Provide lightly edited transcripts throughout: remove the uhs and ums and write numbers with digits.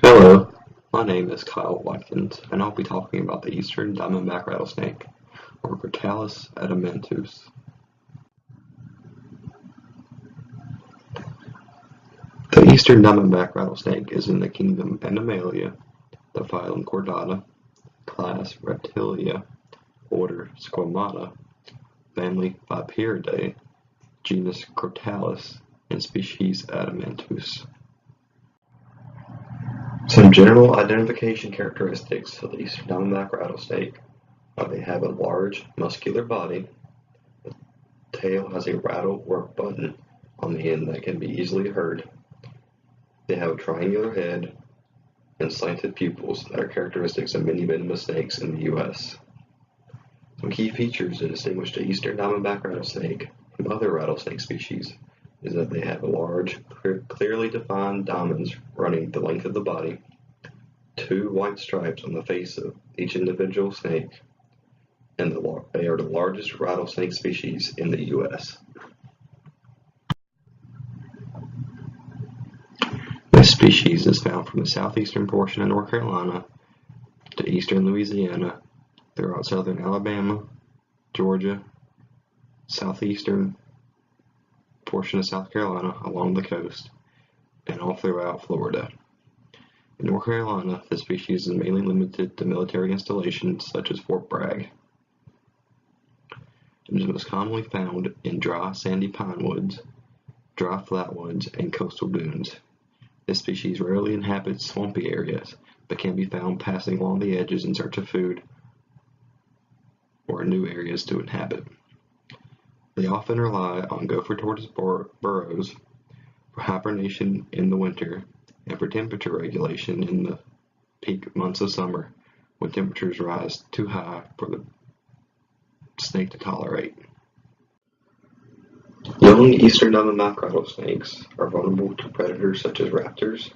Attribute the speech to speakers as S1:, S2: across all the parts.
S1: Hello, my name is Kyle Watkins, and I'll be talking about the eastern diamondback rattlesnake, or Crotalus adamantus. The eastern diamondback rattlesnake is in the kingdom Animalia, the phylum Chordata, class Reptilia, order Squamata, family Viperidae, genus Crotalus, and species Adamantus. Some general identification characteristics of the eastern diamondback rattlesnake are they have a large, muscular body. The tail has a rattle work button on the end that can be easily heard. They have a triangular head and slanted pupils that are characteristics of many venomous snakes in the U.S. Some key features that distinguish the eastern diamondback rattlesnake from other rattlesnake species is that they have large, clearly defined diamonds running the length of the body, 2 white stripes on the face of each individual snake, and they are the largest rattlesnake species in the U.S. This species is found from the southeastern portion of North Carolina to eastern Louisiana, throughout southern Alabama, Georgia, southeastern portion of South Carolina along the coast, and all throughout Florida. In North Carolina, the species is mainly limited to military installations such as Fort Bragg. It is most commonly found in dry sandy pine woods, dry flatwoods, and coastal dunes. This species rarely inhabits swampy areas, but can be found passing along the edges in search of food or new areas to inhabit. They often rely on gopher tortoise burrows for hibernation in the winter and for temperature regulation in the peak months of summer when temperatures rise too high for the snake to tolerate. Young eastern diamondback rattlesnakes are vulnerable to predators such as raptors,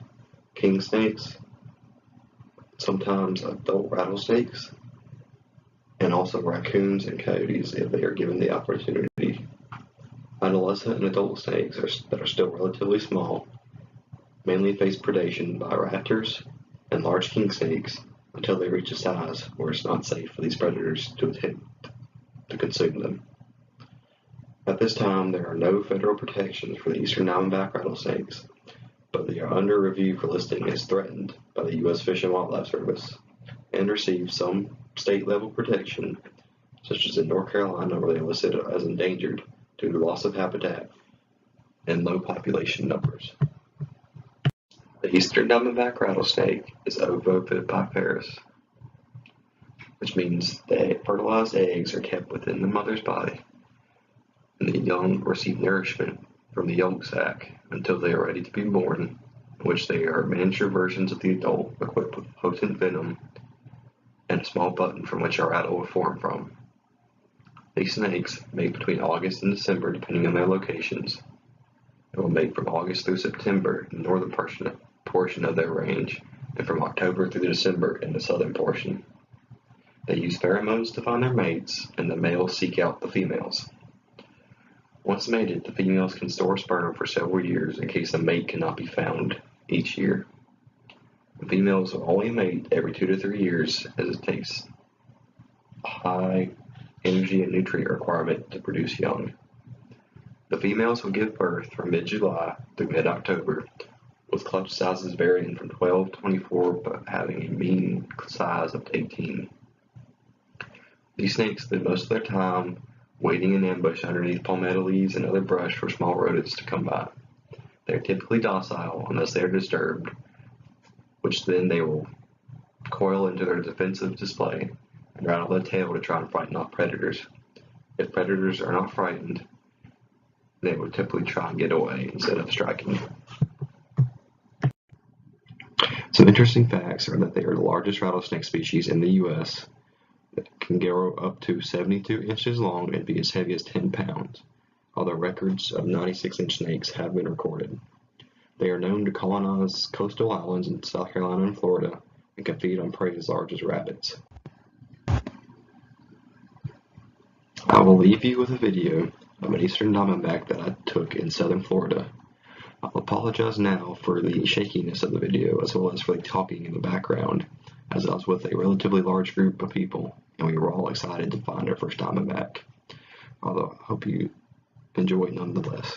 S1: king snakes, sometimes adult rattlesnakes, and also raccoons and coyotes if they are given the opportunity. Adolescent and adult snakes that are still relatively small mainly face predation by raptors and large king snakes until they reach a size where it's not safe for these predators to attempt to consume them. At this time, there are no federal protections for the eastern diamondback rattlesnakes, but they are under review for listing as threatened by the U.S. Fish and Wildlife Service and receive some state-level protection, such as in North Carolina where they are listed as endangered due to loss of habitat and low population numbers. The eastern diamondback rattlesnake is ovoviviparous, which means the fertilized eggs are kept within the mother's body, and the young receive nourishment from the yolk sac until they are ready to be born, in which they are miniature versions of the adult equipped with potent venom and a small button from which a rattle will form from. These snakes mate between August and December depending on their locations, and will mate from August through September in the northern portion of their range, and from October through December in the southern portion. They use pheromones to find their mates, and the males seek out the females. Once mated, the females can store sperm for several years in case a mate cannot be found each year. The females will only mate every 2 to 3 years, as it takes a high energy and nutrient requirement to produce young. The females will give birth from mid-July through mid-October, with clutch sizes varying from 12 to 24 but having a mean size of 18. These snakes spend most of their time waiting in ambush underneath palmetto leaves and other brush for small rodents to come by. They are typically docile unless they are disturbed, which then they will coil into their defensive display and rattle their tail to try and frighten off predators. If predators are not frightened, they will typically try and get away instead of striking. Some interesting facts are that they are the largest rattlesnake species in the U.S. that can grow up to 72 inches long and be as heavy as 10 pounds, although records of 96-inch snakes have been recorded. They are known to colonize coastal islands in South Carolina and Florida and can feed on prey as large as rabbits. I will leave you with a video of an eastern diamondback that I took in southern Florida. I'll apologize now for the shakiness of the video as well as for the talking in the background, as I was with a relatively large group of people and we were all excited to find our first Diamondback. Although I hope you enjoy nonetheless.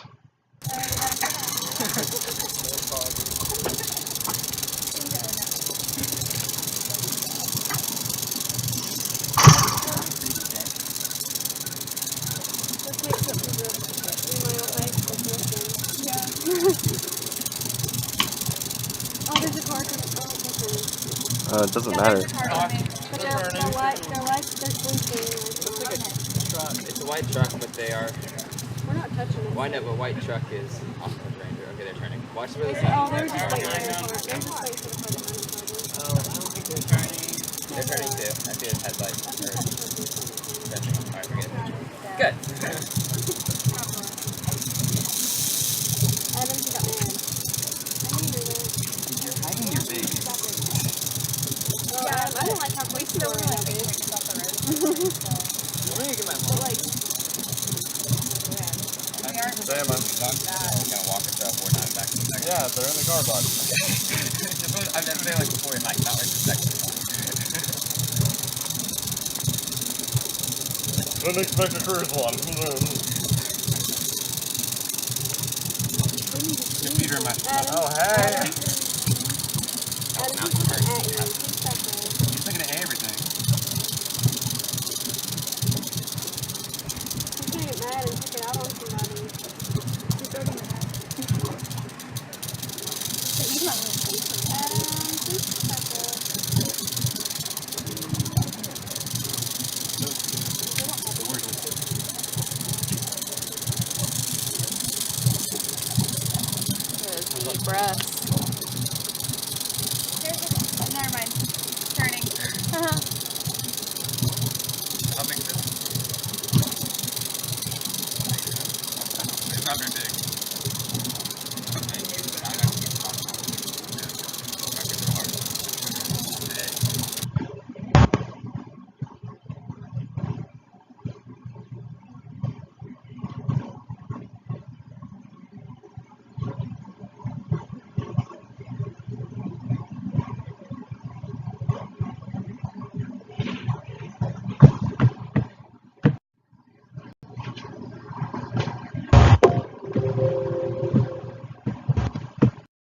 S2: Oh, there's a car coming.
S3: It doesn't matter.
S2: But their lights, they're sleeping.
S4: Looks like a truck. It's a white truck, but they are.
S2: We're not touching it.
S4: Why no? But white truck is off the Ranger. Okay, they're turning. Watch where they
S2: Oh, they're just waiting for the car. They're just waiting for the car behind them.
S4: Oh, I don't think they're turning. They're turning too. I see his headlights. Alright, forget it. Good.
S2: Adams, you got mad. I knew that.
S4: You're hiding your baby.
S2: Oh, I don't like how quick you are right now, babe.
S4: I'm gonna get my mom.
S3: Damn, man.
S4: Gonna walk herself or not back to the second.
S3: Yeah, they're in the car, bud.
S4: I've never been like before, like not right this second.
S3: Didn't expect a cruise one.
S4: Your feet are in my.
S3: Oh, hey.
S2: Adams, he's looking at you.
S4: He's looking at everything.
S2: He's gonna get mad and take it out on somebody. He's already mad. He's not really sleeping. Adams, please stop that.
S5: Deep breaths.
S2: Never mind. Turning.
S4: How big is it? It's not very big.